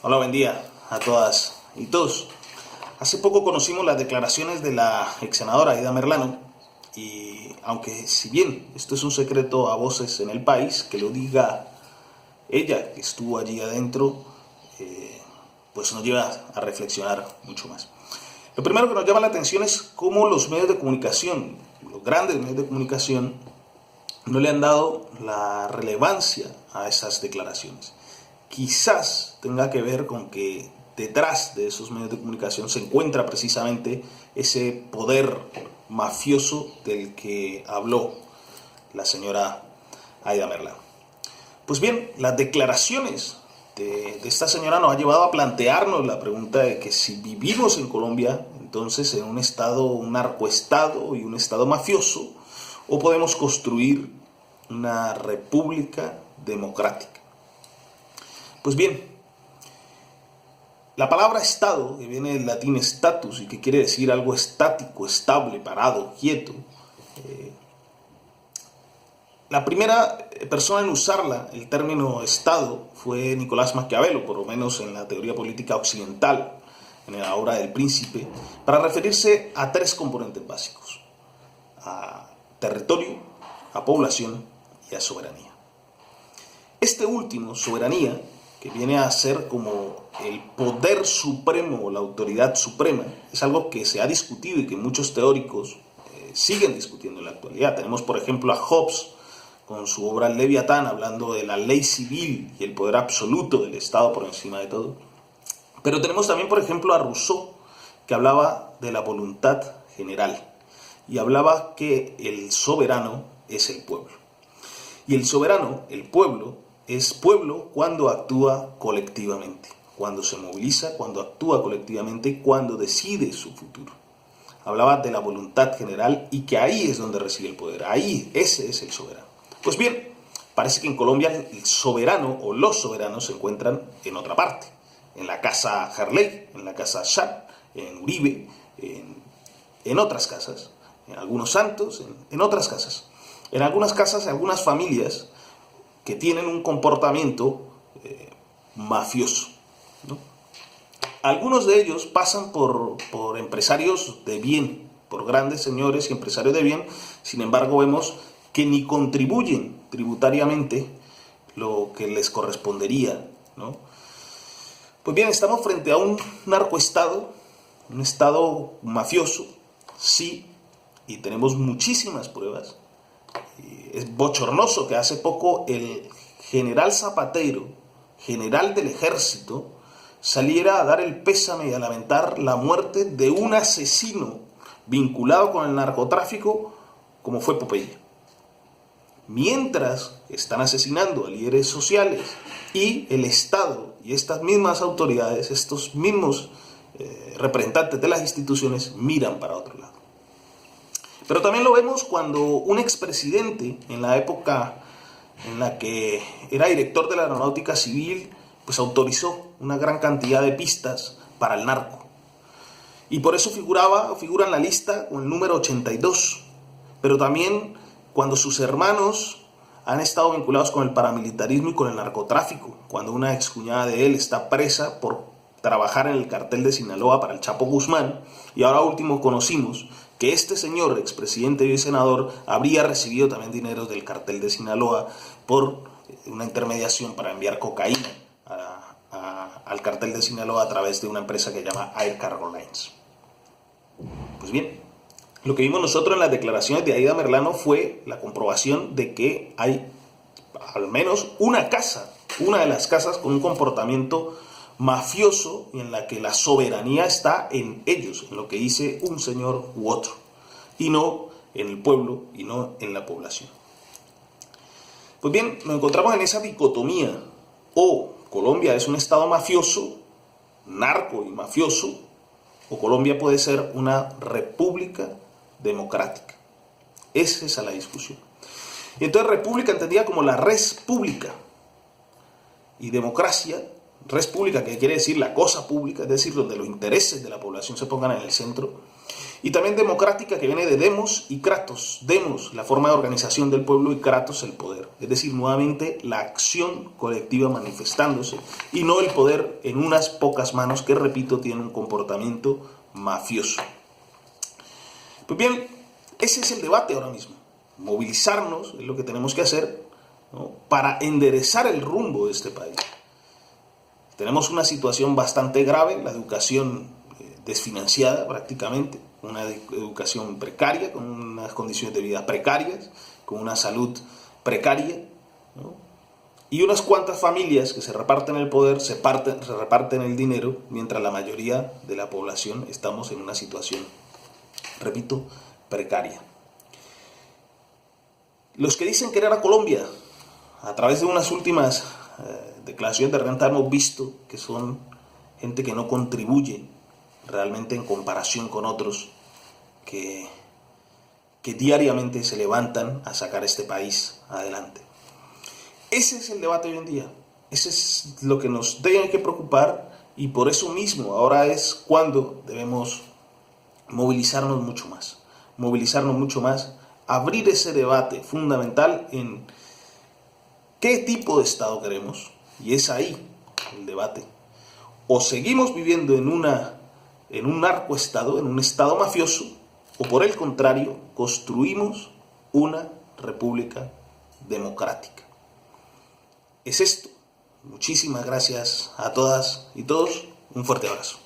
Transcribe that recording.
Hola, buen día a todas y todos. Hace poco conocimos las declaraciones de la ex senadora Aida Merlano y aunque si bien esto es un secreto a voces en el país, que lo diga ella que estuvo allí adentro, pues nos lleva a reflexionar mucho más. Lo primero que nos llama la atención es cómo los medios de comunicación, los grandes medios de comunicación, no le han dado la relevancia a esas declaraciones. Quizás tenga que ver con que detrás de esos medios de comunicación se encuentra precisamente ese poder mafioso del que habló la señora Aida Merlano. Pues bien, las declaraciones de esta señora nos ha llevado a plantearnos la pregunta de que si vivimos en Colombia, entonces en un estado, un narcoestado y un estado mafioso, o podemos construir una república democrática. Pues bien, la palabra estado, que viene del latín status y que quiere decir algo estático, estable, parado, quieto, la primera persona en usarla, el término estado, fue Nicolás Maquiavelo, por lo menos en la teoría política occidental, en la obra del Príncipe, para referirse a tres componentes básicos: a territorio, a población y a soberanía. Este último, soberanía, que viene a ser como el poder supremo o la autoridad suprema, es algo que se ha discutido y que muchos teóricos siguen discutiendo en la actualidad. Tenemos, por ejemplo, a Hobbes con su obra El Leviatán, hablando de la ley civil y el poder absoluto del Estado por encima de todo. Pero tenemos también, por ejemplo, a Rousseau, que hablaba de la voluntad general y hablaba que el soberano es el pueblo. Y el soberano, el pueblo, es pueblo cuando actúa colectivamente, cuando se moviliza, cuando actúa colectivamente, cuando decide su futuro. Hablaba de la voluntad general y que ahí es donde recibe el poder, ahí, ese es el soberano. Pues bien, parece que en Colombia el soberano o los soberanos se encuentran en otra parte, en la casa Harley, en la casa Chat, en Uribe, en otras casas, en algunos santos, en otras casas. En algunas casas, en algunas familias que tienen un comportamiento mafioso, ¿no? Algunos de ellos pasan por empresarios de bien, por grandes señores y empresarios de bien. Sin embargo, vemos que ni contribuyen tributariamente lo que les correspondería, ¿no? Pues bien, estamos frente a un narcoestado, un estado mafioso, sí, y tenemos muchísimas pruebas. Es bochornoso que hace poco el general Zapatero, general del ejército, saliera a dar el pésame y a lamentar la muerte de un asesino vinculado con el narcotráfico como fue Popeye. Mientras están asesinando a líderes sociales y el Estado y estas mismas autoridades, estos mismos representantes de las instituciones miran para otro lado. Pero también lo vemos cuando un expresidente, en la época en la que era director de la Aeronáutica Civil, pues autorizó una gran cantidad de pistas para el narco. Y por eso figura en la lista con el número 82. Pero también cuando sus hermanos han estado vinculados con el paramilitarismo y con el narcotráfico, cuando una excuñada de él está presa por trabajar en el cartel de Sinaloa para el Chapo Guzmán, y ahora último conocimos que este señor, expresidente y senador, habría recibido también dinero del cartel de Sinaloa por una intermediación para enviar cocaína al cartel de Sinaloa a través de una empresa que se llama Air Cargo Lines. Pues bien, lo que vimos nosotros en las declaraciones de Aida Merlano fue la comprobación de que hay al menos una casa, una de las casas con un comportamiento mafioso y en la que la soberanía está en ellos, en lo que dice un señor u otro, y no en el pueblo y no en la población. Pues bien, nos encontramos en esa dicotomía: o Colombia es un estado mafioso, narco y mafioso, o Colombia puede ser una república democrática. Esa es la discusión. Y entonces república entendida como la res pública, y democracia, res pública, que quiere decir la cosa pública, es decir, donde los intereses de la población se pongan en el centro, Y también democrática, que viene de demos y kratos. Demos, la forma de organización del pueblo, y kratos, el poder. Es decir, nuevamente la acción colectiva manifestándose y no el poder en unas pocas manos que, repito, tienen un comportamiento mafioso. Pues bien, ese es el debate ahora mismo. Movilizarnos es lo que tenemos que hacer, ¿no?, para enderezar el rumbo de este país. Tenemos una situación bastante grave, la educación desfinanciada prácticamente, una educación precaria, con unas condiciones de vida precarias, con una salud precaria, ¿no?, y unas cuantas familias que se reparten el poder, se reparten el dinero, mientras la mayoría de la población estamos en una situación, repito, precaria. Los que dicen querer a Colombia, a través de unas últimas declaraciones de renta, hemos visto que son gente que no contribuye realmente en comparación con otros que diariamente se levantan a sacar este país adelante. Ese es el debate hoy en día, ese es lo que nos debe que preocupar, y por eso mismo ahora es cuando debemos movilizarnos mucho más, abrir ese debate fundamental en qué tipo de Estado queremos, y es ahí el debate. O seguimos viviendo en un narcoestado, en un Estado mafioso, o por el contrario, construimos una república democrática. Es esto. Muchísimas gracias a todas y todos. Un fuerte abrazo.